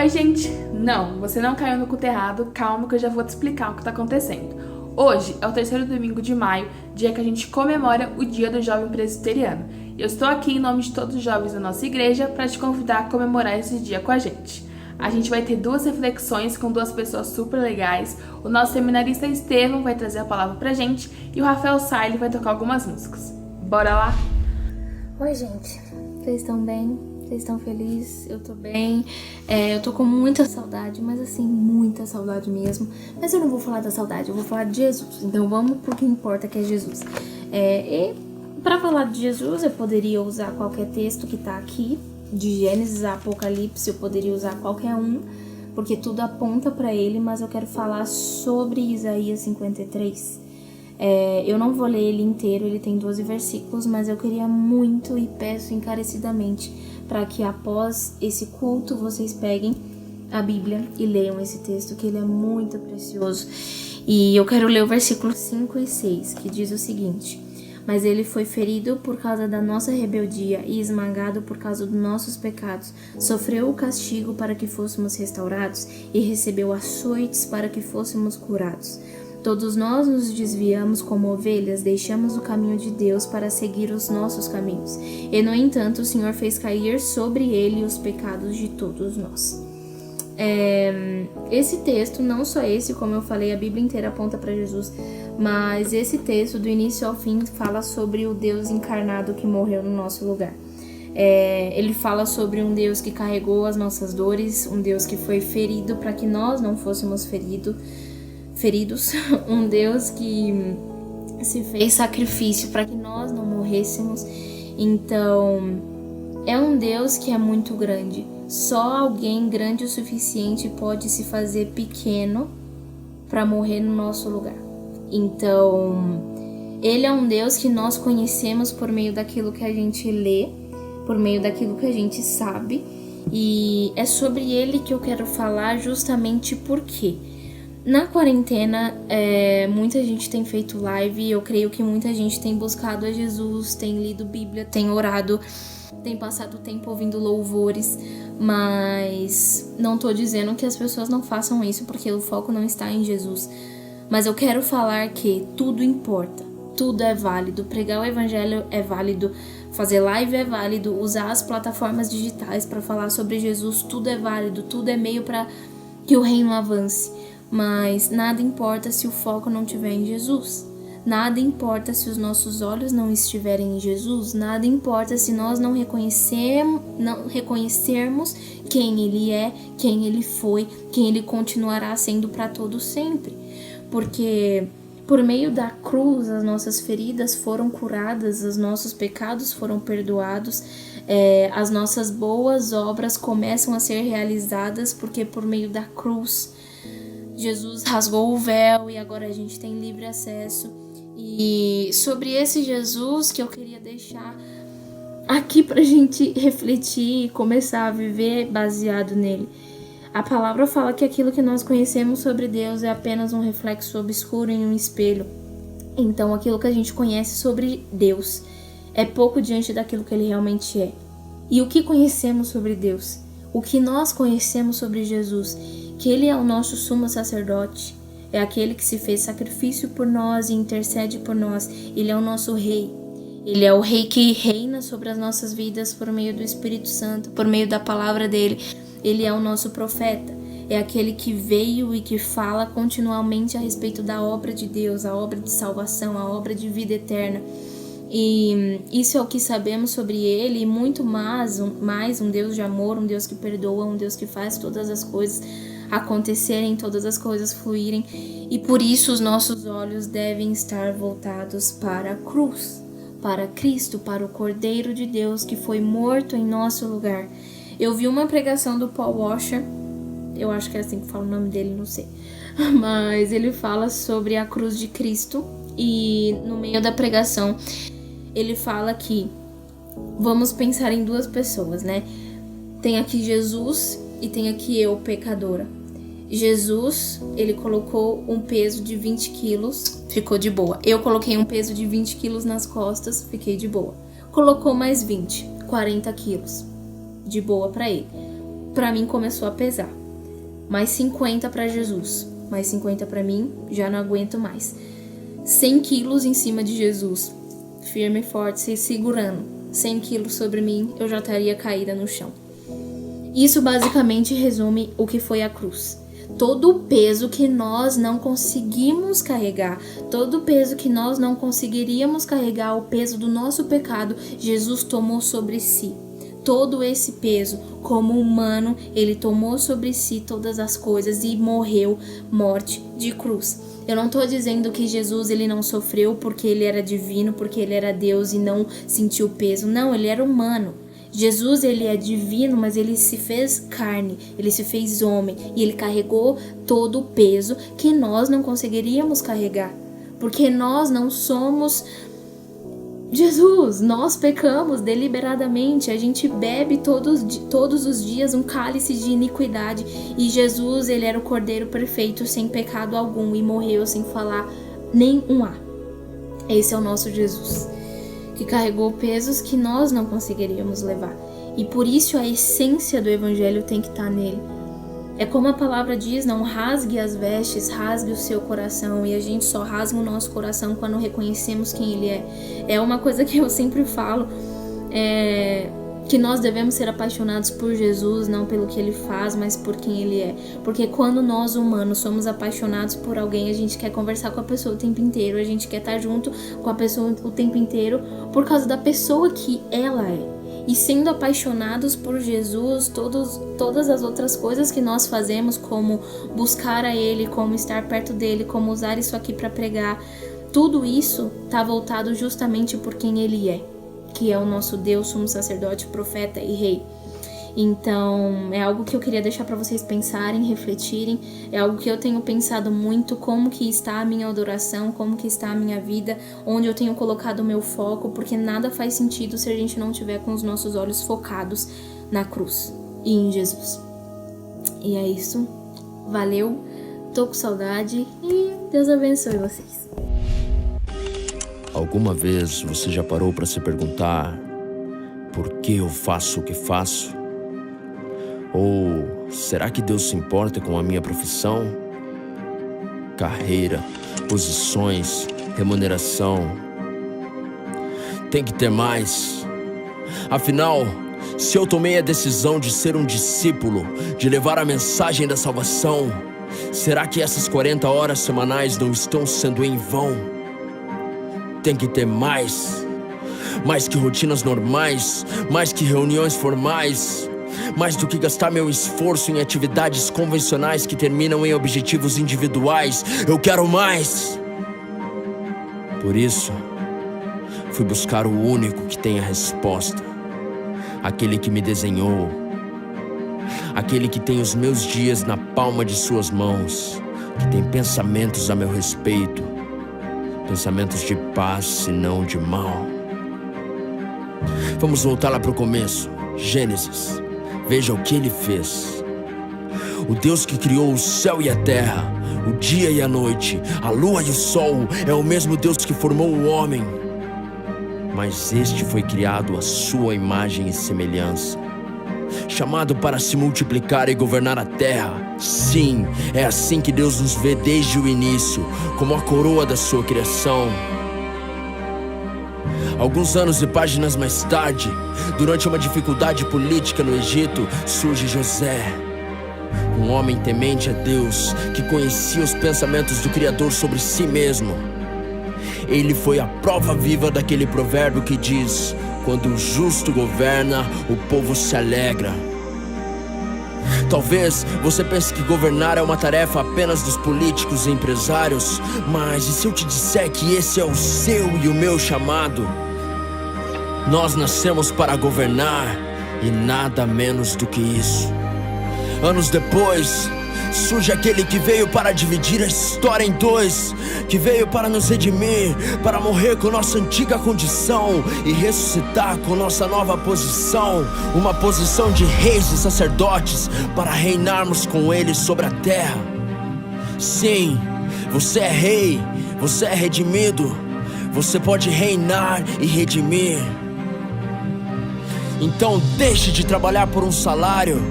Oi, gente! Não, você não caiu no culto errado, calma que eu já vou te explicar o que tá acontecendo. Hoje é o terceiro domingo de maio, dia que a gente comemora o Dia do Jovem Presbiteriano. E eu estou aqui em nome de todos os jovens da nossa igreja para te convidar a comemorar esse dia com a gente. A gente vai ter duas reflexões com duas pessoas super legais. O nosso seminarista Estevam vai trazer a palavra pra gente e o Rafael Saile vai tocar algumas músicas. Bora lá? Oi, gente. Vocês estão bem? Vocês estão felizes? Eu tô bem. Eu tô com muita saudade, mas assim, muita saudade mesmo. Mas eu não vou falar da saudade, eu vou falar de Jesus. Então vamos pro que importa, que é Jesus. E pra falar de Jesus, eu poderia usar qualquer texto que tá aqui. De Gênesis a Apocalipse, eu poderia usar qualquer um, porque tudo aponta pra ele, mas eu quero falar sobre Isaías 53. Eu não vou ler ele inteiro, ele tem 12 versículos, mas eu queria muito e peço encarecidamente para que após esse culto vocês peguem a Bíblia e leiam esse texto, que ele é muito precioso. E eu quero ler o versículo 5 e 6, que diz o seguinte: mas ele foi ferido por causa da nossa rebeldia e esmagado por causa dos nossos pecados. Sofreu o castigo para que fôssemos restaurados e recebeu açoites para que fôssemos curados. Todos nós nos desviamos como ovelhas, deixamos o caminho de Deus para seguir os nossos caminhos. E, no entanto, o Senhor fez cair sobre ele os pecados de todos nós. Esse texto, não só esse, como eu falei, a Bíblia inteira aponta para Jesus, mas esse texto, do início ao fim, fala sobre o Deus encarnado que morreu no nosso lugar. Ele fala sobre um Deus que carregou as nossas dores, um Deus que foi ferido para que nós não fôssemos feridos, um Deus que se fez sacrifício para que nós não morrêssemos. Então, é um Deus que é muito grande. Só alguém grande o suficiente pode se fazer pequeno para morrer no nosso lugar. Então, ele é um Deus que nós conhecemos por meio daquilo que a gente lê, por meio daquilo que a gente sabe. E é sobre ele que eu quero falar, justamente porque na quarentena, muita gente tem feito live, eu creio que muita gente tem buscado a Jesus, tem lido Bíblia, tem orado, tem passado tempo ouvindo louvores, mas não tô dizendo que as pessoas não façam isso, porque o foco não está em Jesus. Mas eu quero falar que tudo importa, tudo é válido, pregar o evangelho é válido, fazer live é válido, usar as plataformas digitais para falar sobre Jesus, tudo é válido, tudo é meio para que o reino avance. Mas nada importa se o foco não estiver em Jesus. Nada importa se os nossos olhos não estiverem em Jesus. Nada importa se nós não reconhecermos quem Ele é, quem Ele foi, quem Ele continuará sendo para todos sempre. Porque por meio da cruz as nossas feridas foram curadas, os nossos pecados foram perdoados, as nossas boas obras começam a ser realizadas, porque por meio da cruz Jesus rasgou o véu e agora a gente tem livre acesso. E sobre esse Jesus que eu queria deixar aqui pra gente refletir e começar a viver baseado nele. A palavra fala que aquilo que nós conhecemos sobre Deus é apenas um reflexo obscuro em um espelho. Então aquilo que a gente conhece sobre Deus é pouco diante daquilo que ele realmente é. E o que conhecemos sobre Deus? O que nós conhecemos sobre Jesus? Que ele é o nosso sumo sacerdote, é aquele que se fez sacrifício por nós e intercede por nós. Ele é o nosso rei, ele é o rei que reina sobre as nossas vidas por meio do Espírito Santo, por meio da palavra dele. Ele é o nosso profeta, é aquele que veio e que fala continuamente a respeito da obra de Deus, a obra de salvação, a obra de vida eterna. E isso é o que sabemos sobre ele, e muito mais um Deus de amor, um Deus que perdoa, um Deus que faz todas as coisas acontecerem, todas as coisas fluírem. E por isso os nossos olhos devem estar voltados para a cruz, para Cristo, para o Cordeiro de Deus que foi morto em nosso lugar. Eu vi uma pregação do Paul Washer, eu acho que é assim que fala o nome dele, não sei, mas ele fala sobre a cruz de Cristo, e no meio da pregação ele fala que vamos pensar em duas pessoas, né? Tem aqui Jesus e tem aqui eu, pecadora. Jesus, ele colocou um peso de 20 quilos, ficou de boa. Eu coloquei um peso de 20 quilos nas costas, fiquei de boa. Colocou mais 20, 40 quilos, de boa pra ele. pra mim começou a pesar. Mais 50 pra Jesus, mais 50 pra mim, já não aguento mais. 100 quilos em cima de Jesus, firme e forte, se segurando. 100 quilos sobre mim, eu já estaria caída no chão. Isso basicamente resume o que foi a cruz. Todo o peso que nós não conseguimos carregar, todo o peso que nós não conseguiríamos carregar, o peso do nosso pecado, Jesus tomou sobre si. Todo esse peso, como humano, ele tomou sobre si todas as coisas e morreu morte de cruz. Eu não estou dizendo que Jesus ele não sofreu porque ele era divino, porque ele era Deus e não sentiu peso. Não, ele era humano. Jesus ele é divino, mas ele se fez carne, ele se fez homem e ele carregou todo o peso que nós não conseguiríamos carregar. Porque nós não somos Jesus, nós pecamos deliberadamente, a gente bebe todos os dias um cálice de iniquidade e Jesus, ele era o Cordeiro perfeito, sem pecado algum e morreu sem falar nem um A. Esse é o nosso Jesus, que carregou pesos que nós não conseguiríamos levar. E por isso a essência do Evangelho tem que estar nele. É como a palavra diz, não rasgue as vestes, rasgue o seu coração. E a gente só rasga o nosso coração quando reconhecemos quem ele é. É uma coisa que eu sempre falo, que nós devemos ser apaixonados por Jesus, não pelo que ele faz, mas por quem ele é. Porque quando nós humanos somos apaixonados por alguém, a gente quer conversar com a pessoa o tempo inteiro, a gente quer estar junto com a pessoa o tempo inteiro por causa da pessoa que ela é. E sendo apaixonados por Jesus, todas as outras coisas que nós fazemos, como buscar a Ele, como estar perto dEle, como usar isso aqui para pregar, tudo isso está voltado justamente por quem Ele é, que é o nosso Deus, sumo sacerdote, profeta e rei. Então, é algo que eu queria deixar para vocês pensarem, refletirem. É algo que eu tenho pensado muito, como que está a minha adoração, como que está a minha vida, onde eu tenho colocado o meu foco, porque nada faz sentido se a gente não tiver com os nossos olhos focados na cruz e em Jesus. E é isso. Valeu, tô com saudade e Deus abençoe vocês. Alguma vez você já parou para se perguntar por que eu faço o que faço? Ou será que Deus se importa com a minha profissão? Carreira, posições, remuneração. Tem que ter mais. Afinal, se eu tomei a decisão de ser um discípulo, de levar a mensagem da salvação, será que essas 40 horas semanais não estão sendo em vão? Tem que ter mais. Mais que rotinas normais, mais que reuniões formais, mais do que gastar meu esforço em atividades convencionais que terminam em objetivos individuais. Eu quero mais. Por isso, fui buscar o único que tem a resposta, aquele que me desenhou, aquele que tem os meus dias na palma de suas mãos, que tem pensamentos a meu respeito, pensamentos de paz e não de mal. Vamos voltar lá pro começo, Gênesis. Veja o que ele fez. O Deus que criou o céu e a terra, o dia e a noite, a lua e o sol, é o mesmo Deus que formou o homem. Mas este foi criado à sua imagem e semelhança, chamado para se multiplicar e governar a terra. Sim, é assim que Deus nos vê desde o início, como a coroa da sua criação. Alguns anos e páginas mais tarde, durante uma dificuldade política no Egito, surge José, um homem temente a Deus, que conhecia os pensamentos do Criador sobre si mesmo. Ele foi a prova viva daquele provérbio que diz: quando o justo governa, o povo se alegra. Talvez você pense que governar é uma tarefa apenas dos políticos e empresários, mas e se eu te disser que esse é o seu e o meu chamado? Nós nascemos para governar e nada menos do que isso. Anos depois, surge aquele que veio para dividir a história em dois, que veio para nos redimir, para morrer com nossa antiga condição e ressuscitar com nossa nova posição, uma posição de reis e sacerdotes, para reinarmos com ele sobre a terra. Sim, você é rei, você é redimido, você pode reinar e redimir. Então deixe de trabalhar por um salário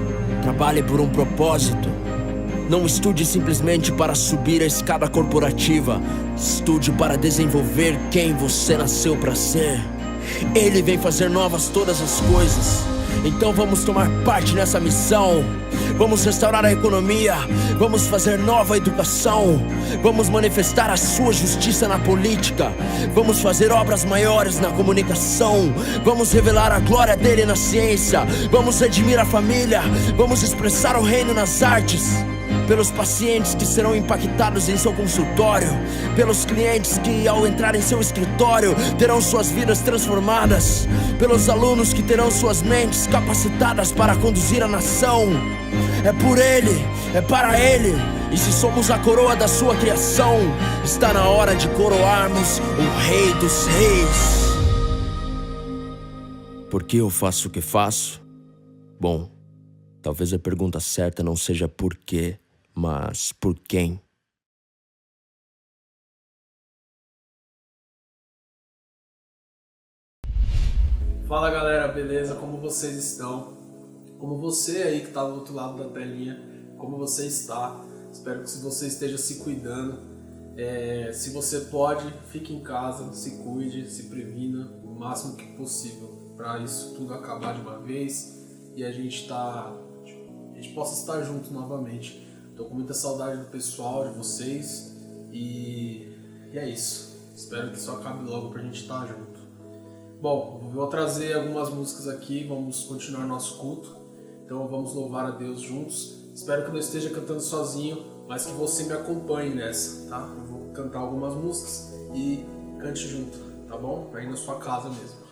Trabalhe por um propósito. Não estude simplesmente para subir a escada corporativa. Estude para desenvolver quem você nasceu para ser. Ele vem fazer novas todas as coisas. Então vamos tomar parte nessa missão. Vamos restaurar a economia. Vamos fazer nova educação. Vamos manifestar a sua justiça na política. Vamos fazer obras maiores na comunicação. Vamos revelar a glória dele na ciência. Vamos redimir a família. Vamos expressar o reino nas artes. Pelos pacientes que serão impactados em seu consultório. Pelos clientes que ao entrar em seu escritório terão suas vidas transformadas. Pelos alunos que terão suas mentes capacitadas para conduzir a nação. É por ele, é para ele. E se somos a coroa da sua criação, está na hora de coroarmos o Rei dos Reis. Por que eu faço o que faço? Bom, talvez a pergunta certa não seja por quê, mas por quem? Fala galera, beleza? Como vocês estão? Como você aí que está do outro lado da telinha, como você está? Espero que você esteja se cuidando. Se você pode, fique em casa, se cuide, se previna o máximo que possível para isso tudo acabar de uma vez e a gente possa estar junto novamente. Tô com muita saudade do pessoal, de vocês e é isso. Espero que isso acabe logo pra gente estar junto. Bom, vou trazer algumas músicas aqui, vamos continuar nosso culto. Então vamos louvar a Deus juntos. Espero que eu não esteja cantando sozinho, mas que você me acompanhe nessa, tá? Eu vou cantar algumas músicas e cante junto, tá bom? Aí na sua casa mesmo.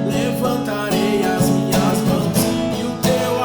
Levantarei as minhas mãos e o teu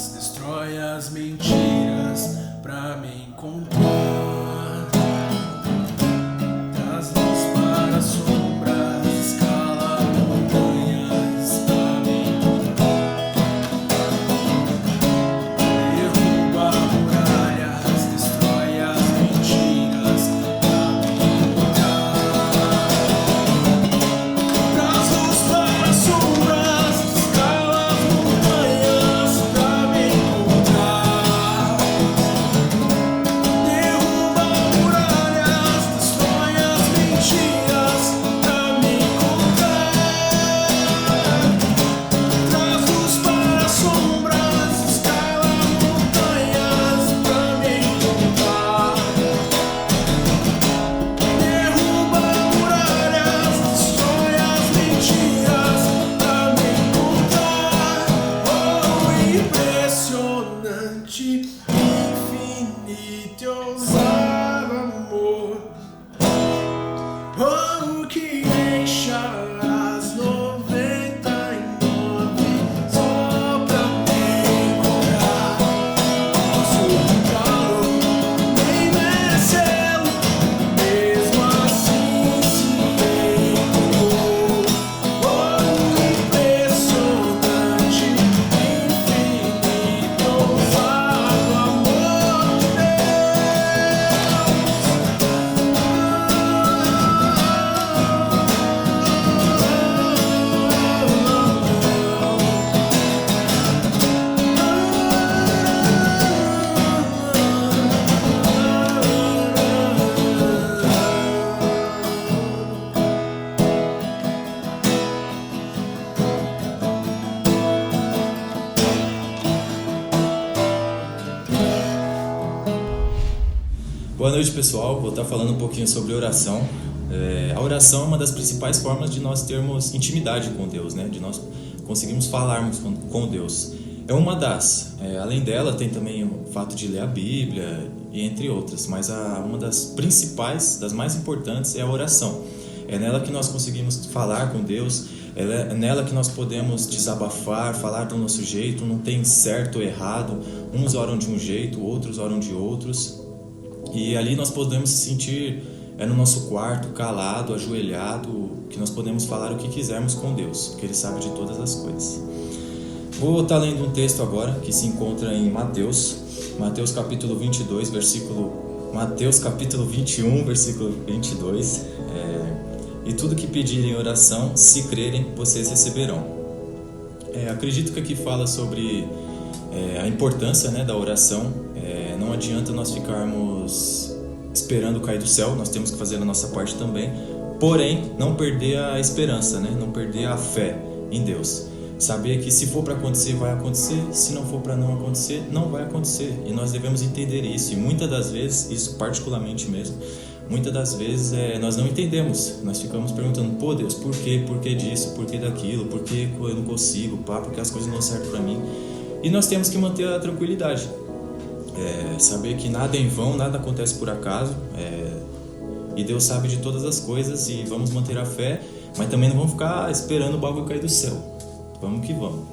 memórias, destrói as mentiras pra me encontrar. Traz luz para as sombras, escala montanhas pra me encontrar. Derruba muralhas, destrói as mentiras pra me encontrar. Traz luz para as sombras, escala montanhas pra me encontrar. Derruba muralhas, destrói as mentiras pra me encontrar. Traz luz para as sombras, escala montanhas pra me encontrar. Derruba muralhas, destrói as mentiras pra me encontrar. Oh, impressionante, infinito e ousado amor. Oh, que encha as 99 só pra me encontrar. Posso buscá-lo, nem merecê-lo, mesmo assim se encontrou. Oh, impressionante, infinito, ousado amor de Boa noite, pessoal. Vou estar falando um pouquinho sobre oração. A oração é uma das principais formas de nós termos intimidade com Deus, né? De nós conseguirmos falarmos com Deus. É uma das. Além dela, tem também o fato de ler a Bíblia e entre outras. Mas uma das principais, das mais importantes, é a oração. É nela que nós conseguimos falar com Deus. É nela que nós podemos desabafar, falar do nosso jeito. Não tem certo ou errado. Uns oram de um jeito, outros oram de outros. E ali nós podemos se sentir no nosso quarto, calado, ajoelhado, que nós podemos falar o que quisermos com Deus, porque Ele sabe de todas as coisas. Vou estar lendo um texto agora que se encontra em Mateus capítulo 22, Mateus capítulo 21, versículo 22. E tudo que pedirem em oração, se crerem, vocês receberão. Acredito que aqui fala sobre a importância, né, da oração. Não adianta nós ficarmos esperando cair do céu, nós temos que fazer a nossa parte também, porém não perder a esperança, né? Não perder a fé em Deus, saber que se for para acontecer, vai acontecer, se não for para não acontecer, não vai acontecer, e nós devemos entender isso. E muitas das vezes, isso particularmente mesmo, muitas das vezes nós não entendemos, nós ficamos perguntando: pô, Deus, por quê? Por que disso? Por que daquilo? Por que eu não consigo? Porque as coisas não dão certo para mim. E nós temos que manter a tranquilidade, saber que nada é em vão, nada acontece por acaso, e Deus sabe de todas as coisas, e vamos manter a fé, mas também não vamos ficar esperando o bagulho cair do céu. Vamos que vamos.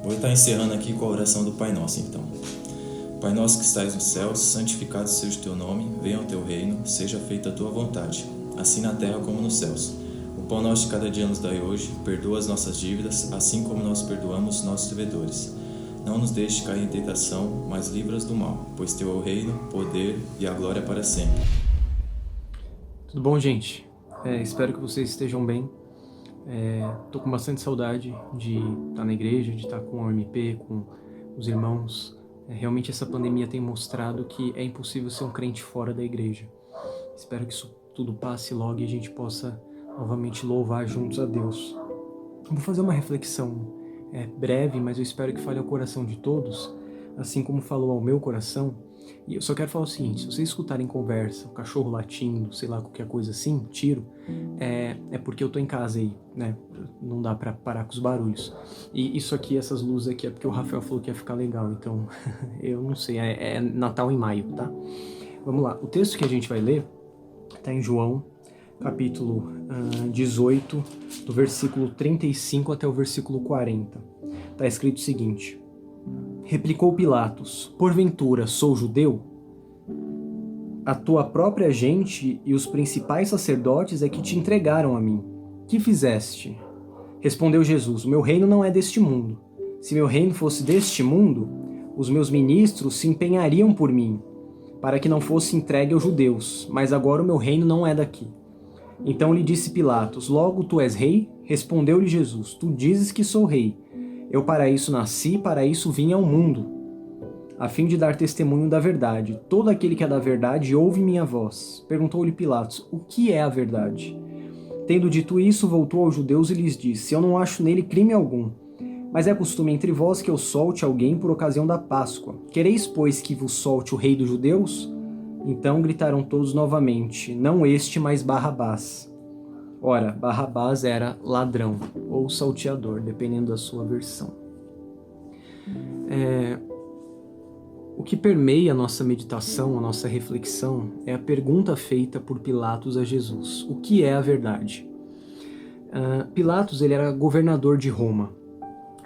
Vou estar encerrando aqui com a oração do Pai Nosso, então. Pai nosso que estais nos céus, santificado seja o teu nome, venha o teu reino, seja feita a tua vontade, assim na terra como nos céus. O pão nosso de cada dia nos dai hoje, perdoa as nossas dívidas, assim como nós perdoamos nossos devedores. Não nos deixe cair em tentação, mas livra-nos do mal, pois teu é o reino, o poder e a glória para sempre. Tudo bom, gente? Espero que vocês estejam bem. Tô com bastante saudade de estar na igreja, de estar com o MP, com os irmãos. Realmente essa pandemia tem mostrado que é impossível ser um crente fora da igreja. Espero que isso tudo passe logo e a gente possa novamente louvar juntos a Deus. Vou fazer uma reflexão breve, mas eu espero que fale ao coração de todos, assim como falou ao meu coração. E eu só quero falar o seguinte: se vocês escutarem conversa, o cachorro latindo, sei lá, qualquer coisa assim, tiro, é porque eu tô em casa aí, né? Não dá pra parar com os barulhos. E isso aqui, essas luzes aqui, é porque o Rafael falou que ia ficar legal, então eu não sei, é Natal em maio, tá? Vamos lá, o texto que a gente vai ler tá em João, capítulo 18, do versículo 35 até o versículo 40. Tá escrito o seguinte: Replicou Pilatos: porventura sou judeu? A tua própria gente e os principais sacerdotes é que te entregaram a mim. Que fizeste? Respondeu Jesus: o meu reino não é deste mundo. Se meu reino fosse deste mundo, os meus ministros se empenhariam por mim, para que não fosse entregue aos judeus, mas agora o meu reino não é daqui. Então lhe disse Pilatos: logo tu és rei? Respondeu-lhe Jesus: tu dizes que sou rei. Eu para isso nasci, para isso vim ao mundo, a fim de dar testemunho da verdade. Todo aquele que é da verdade ouve minha voz. Perguntou-lhe Pilatos: o que é a verdade? Tendo dito isso, voltou aos judeus e lhes disse: eu não acho nele crime algum. Mas é costume entre vós que eu solte alguém por ocasião da Páscoa. Quereis, pois, que vos solte o rei dos judeus? Então gritaram todos novamente: não este, mas Barrabás. Ora, Barrabás era ladrão ou salteador, dependendo da sua versão. O que permeia a nossa meditação, a nossa reflexão, é a pergunta feita por Pilatos a Jesus: o que é a verdade? Pilatos ele era governador de Roma.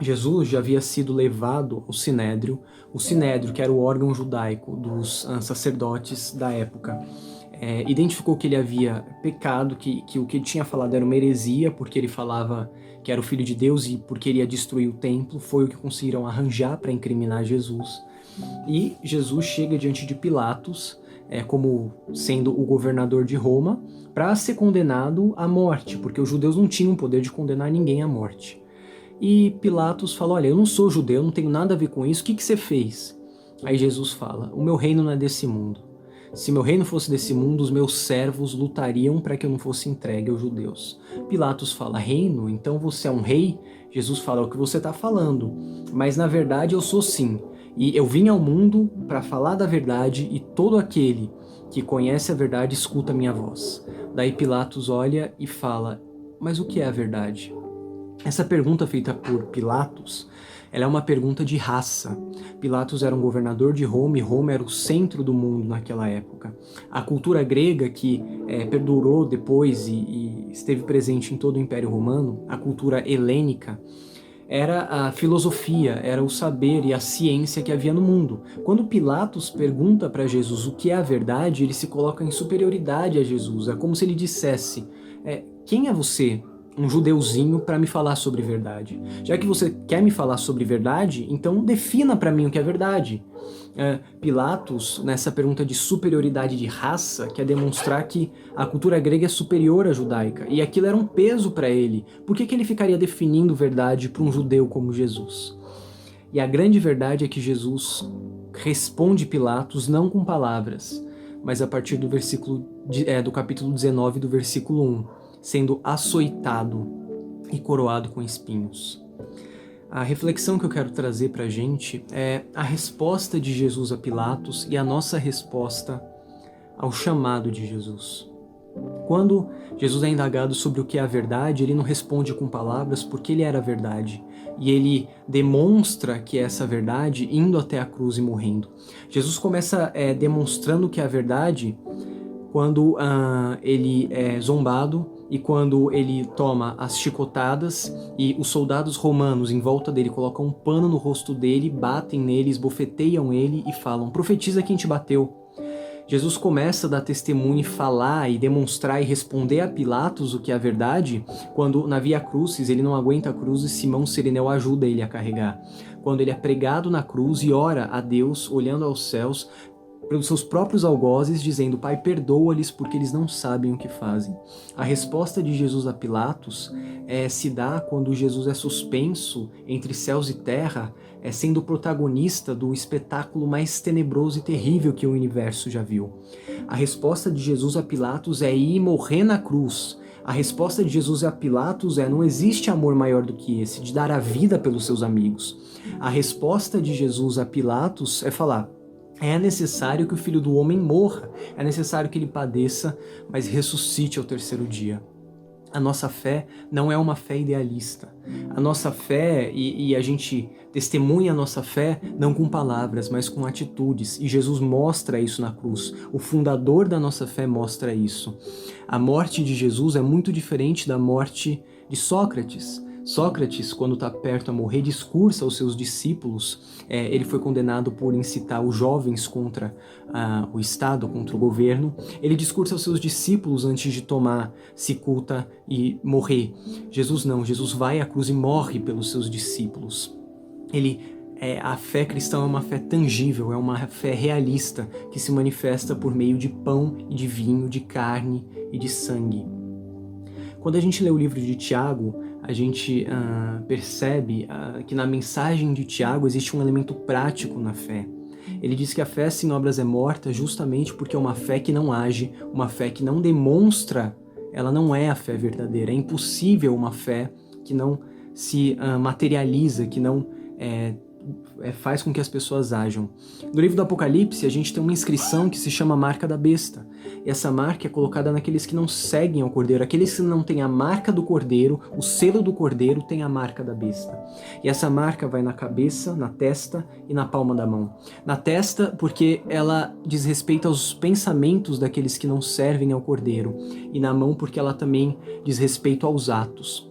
Jesus já havia sido levado ao Sinédrio, o Sinédrio, que era o órgão judaico dos sacerdotes da época. Identificou que ele havia pecado, que o que ele tinha falado era uma heresia, porque ele falava que era o Filho de Deus e porque ele ia destruir o templo. Foi o que conseguiram arranjar para incriminar Jesus. E Jesus chega diante de Pilatos, como sendo o governador de Roma, para ser condenado à morte, porque os judeus não tinham o poder de condenar ninguém à morte. E Pilatos fala: olha, eu não sou judeu, não tenho nada a ver com isso, o que você fez? Aí Jesus fala: o meu reino não é desse mundo. Se meu reino fosse desse mundo, os meus servos lutariam para que eu não fosse entregue aos judeus. Pilatos fala: reino? Então você é um rei? Jesus fala: é o que você está falando, mas na verdade eu sou sim. E eu vim ao mundo para falar da verdade, e todo aquele que conhece a verdade escuta a minha voz. Daí Pilatos olha e fala: mas o que é a verdade? Essa pergunta feita por Pilatos, ela é uma pergunta de raça. Pilatos era um governador de Roma e Roma era o centro do mundo naquela época. A cultura grega que perdurou depois e esteve presente em todo o Império Romano, a cultura helênica, era a filosofia, era o saber e a ciência que havia no mundo. Quando Pilatos pergunta para Jesus o que é a verdade, ele se coloca em superioridade a Jesus. É como se ele dissesse: quem é você, um judeuzinho, para me falar sobre verdade? Já que você quer me falar sobre verdade, então defina para mim o que é verdade. Pilatos, nessa pergunta de superioridade de raça, quer demonstrar que a cultura grega é superior à judaica, e aquilo era um peso para ele. Por que ele ficaria definindo verdade para um judeu como Jesus? E a grande verdade é que Jesus responde Pilatos não com palavras, mas a partir do do capítulo 19, do versículo 1, sendo açoitado e coroado com espinhos. A reflexão que eu quero trazer para a gente é a resposta de Jesus a Pilatos e a nossa resposta ao chamado de Jesus. Quando Jesus é indagado sobre o que é a verdade, ele não responde com palavras, porque ele era a verdade. E ele demonstra que é essa verdade indo até a cruz e morrendo. Jesus começa demonstrando que é a verdade quando ele é zombado e quando ele toma as chicotadas e os soldados romanos em volta dele colocam um pano no rosto dele, batem nele, esbofeteiam ele e falam: profetiza quem te bateu. Jesus começa a dar testemunho e falar e demonstrar e responder a Pilatos o que é a verdade quando na Via Crucis ele não aguenta a cruz e Simão Cireneu ajuda ele a carregar. Quando ele é pregado na cruz e ora a Deus olhando aos céus pelos seus próprios algozes, dizendo: Pai, perdoa-lhes porque eles não sabem o que fazem. A resposta de Jesus a Pilatos se dá quando Jesus é suspenso entre céus e terra, sendo o protagonista do espetáculo mais tenebroso e terrível que o universo já viu. A resposta de Jesus a Pilatos é ir morrer na cruz. A resposta de Jesus a Pilatos é: não existe amor maior do que esse, de dar a vida pelos seus amigos. A resposta de Jesus a Pilatos é falar: é necessário que o Filho do Homem morra, é necessário que ele padeça, mas ressuscite ao terceiro dia. A nossa fé não é uma fé idealista. A nossa fé, e a gente testemunha a nossa fé não com palavras, mas com atitudes. E Jesus mostra isso na cruz. O fundador da nossa fé mostra isso. A morte de Jesus é muito diferente da morte de Sócrates. Sócrates, quando está perto a morrer, discursa aos seus discípulos. Ele foi condenado por incitar os jovens contra o Estado, contra o governo. Ele discursa aos seus discípulos antes de tomar cicuta e morrer. Jesus não, Jesus vai à cruz e morre pelos seus discípulos. A fé cristã é uma fé tangível, é uma fé realista, que se manifesta por meio de pão e de vinho, de carne e de sangue. Quando a gente lê o livro de Tiago, a gente percebe que na mensagem de Tiago existe um elemento prático na fé. Ele diz que a fé sem obras é morta justamente porque é uma fé que não age, uma fé que não demonstra, ela não é a fé verdadeira. É impossível uma fé que não se materializa, que não faz com que as pessoas ajam. No livro do Apocalipse, a gente tem uma inscrição que se chama Marca da Besta. E essa marca é colocada naqueles que não seguem ao Cordeiro. Aqueles que não têm a marca do Cordeiro, o selo do Cordeiro, tem a marca da besta. E essa marca vai na cabeça, na testa e na palma da mão. Na testa, porque ela diz respeito aos pensamentos daqueles que não servem ao Cordeiro. E na mão, porque ela também diz respeito aos atos.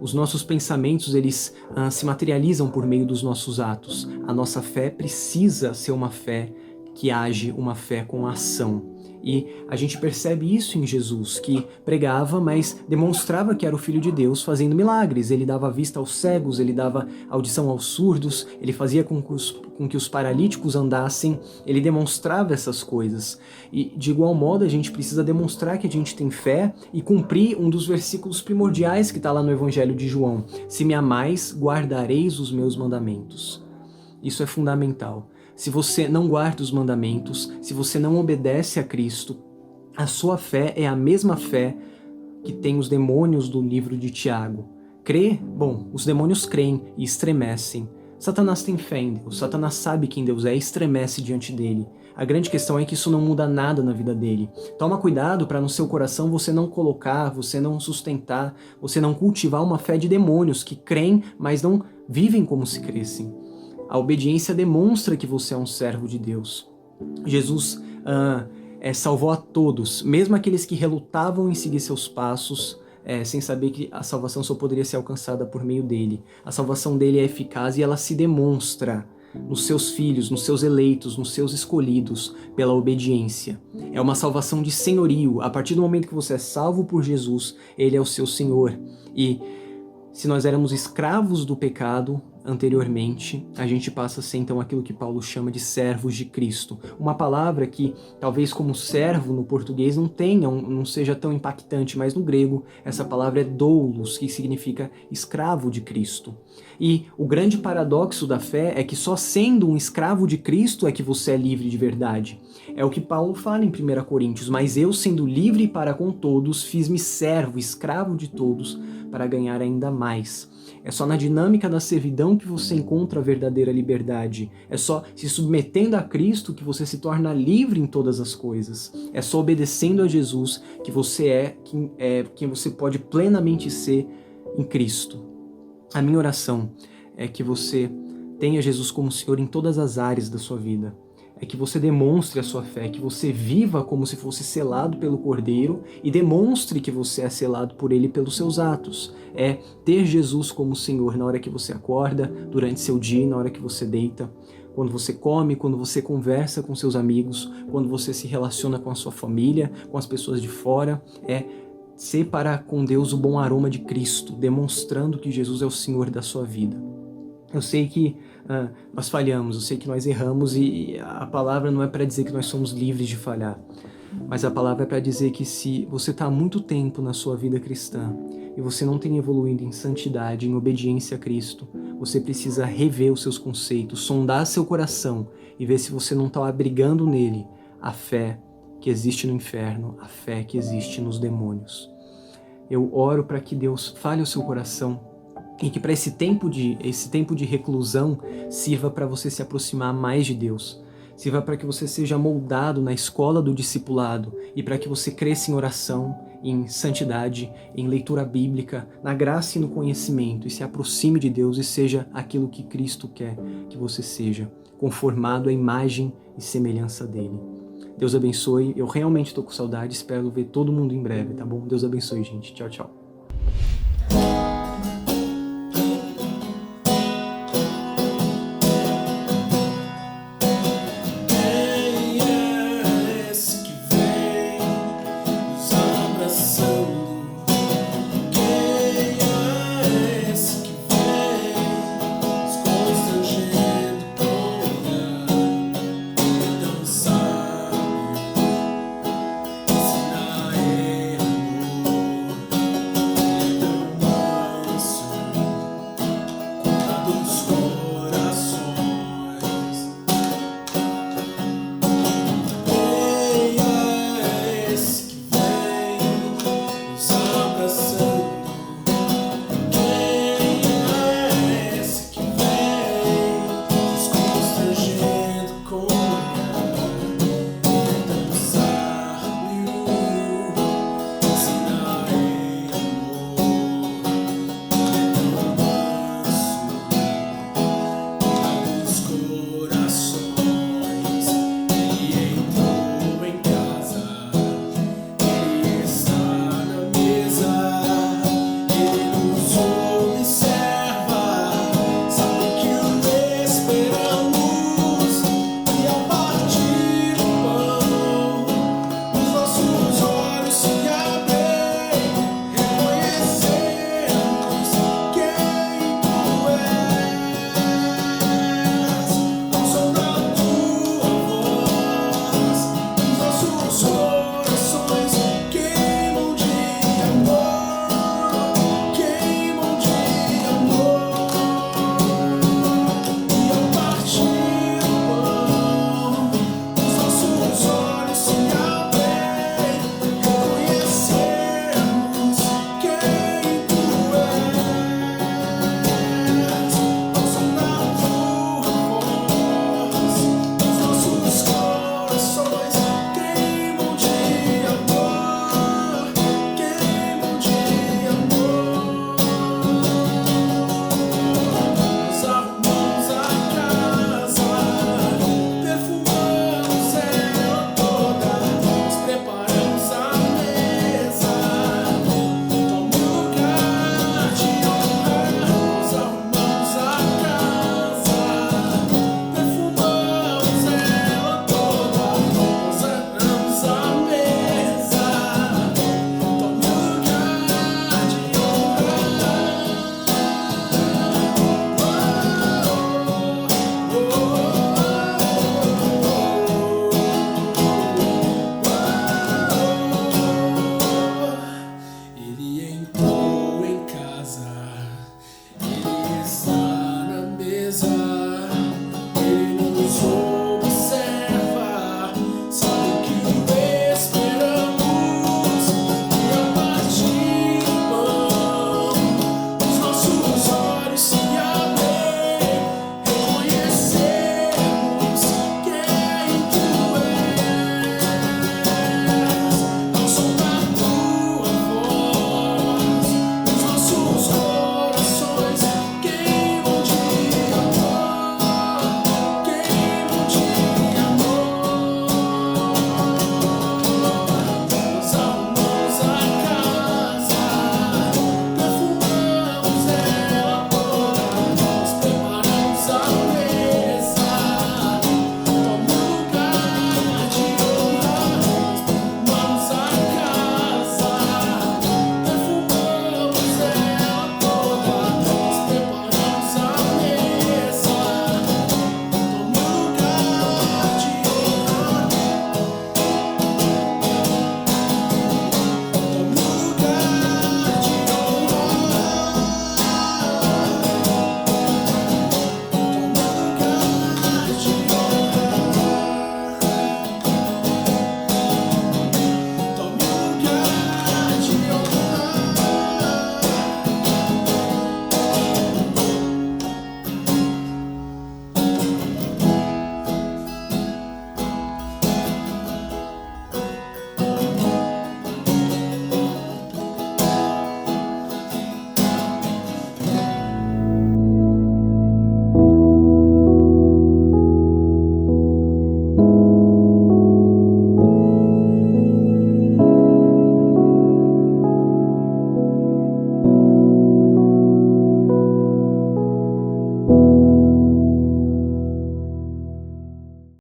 Os nossos pensamentos, eles se materializam por meio dos nossos atos. A nossa fé precisa ser uma fé que age, uma fé com ação. E a gente percebe isso em Jesus, que pregava, mas demonstrava que era o Filho de Deus fazendo milagres. Ele dava vista aos cegos, ele dava audição aos surdos, ele fazia com que os paralíticos andassem, ele demonstrava essas coisas. E de igual modo a gente precisa demonstrar que a gente tem fé e cumprir um dos versículos primordiais que está lá no Evangelho de João. Se me amais, guardareis os meus mandamentos. Isso é fundamental. Se você não guarda os mandamentos, se você não obedece a Cristo, a sua fé é a mesma fé que tem os demônios do livro de Tiago. Crê? Bom, os demônios creem e estremecem. Satanás tem fé em Deus, Satanás sabe quem Deus é e estremece diante dele. A grande questão é que isso não muda nada na vida dele. Toma cuidado para no seu coração você não colocar, você não sustentar, você não cultivar uma fé de demônios que creem, mas não vivem como se crescem. A obediência demonstra que você é um servo de Deus. Jesus salvou a todos, mesmo aqueles que relutavam em seguir seus passos, sem saber que a salvação só poderia ser alcançada por meio dele. A salvação dele é eficaz e ela se demonstra nos seus filhos, nos seus eleitos, nos seus escolhidos, pela obediência. É uma salvação de senhorio. A partir do momento que você é salvo por Jesus, ele é o seu Senhor. E se nós éramos escravos do pecado anteriormente, a gente passa a ser então aquilo que Paulo chama de servos de Cristo. Uma palavra que talvez como servo no português não seja tão impactante, mas no grego essa palavra é doulos, que significa escravo de Cristo. E o grande paradoxo da fé é que só sendo um escravo de Cristo é que você é livre de verdade. É o que Paulo fala em 1 Coríntios, mas eu sendo livre para com todos, fiz-me servo, escravo de todos, para ganhar ainda mais. É só na dinâmica da servidão que você encontra a verdadeira liberdade. É só se submetendo a Cristo que você se torna livre em todas as coisas. É só obedecendo a Jesus que você quem você pode plenamente ser em Cristo. A minha oração é que você tenha Jesus como Senhor em todas as áreas da sua vida. É que você demonstre a sua fé, que você viva como se fosse selado pelo Cordeiro e demonstre que você é selado por Ele pelos seus atos. É ter Jesus como Senhor na hora que você acorda, durante seu dia, na hora que você deita, quando você come, quando você conversa com seus amigos, quando você se relaciona com a sua família, com as pessoas de fora. É ser para com Deus o bom aroma de Cristo, demonstrando que Jesus é o Senhor da sua vida. Eu sei que nós falhamos, eu sei que nós erramos e a palavra não é para dizer que nós somos livres de falhar, mas a palavra é para dizer que se você está há muito tempo na sua vida cristã e você não tem evoluído em santidade, em obediência a Cristo, você precisa rever os seus conceitos, sondar seu coração e ver se você não está abrigando nele a fé que existe no inferno, a fé que existe nos demônios. Eu oro para que Deus fale o seu coração e que para esse tempo de reclusão sirva para você se aproximar mais de Deus, sirva para que você seja moldado na escola do discipulado e para que você cresça em oração, em santidade, em leitura bíblica, na graça e no conhecimento e se aproxime de Deus e seja aquilo que Cristo quer que você seja, conformado à imagem e semelhança dele. Deus abençoe, eu realmente estou com saudade, espero ver todo mundo em breve, tá bom? Deus abençoe, gente. Tchau, tchau.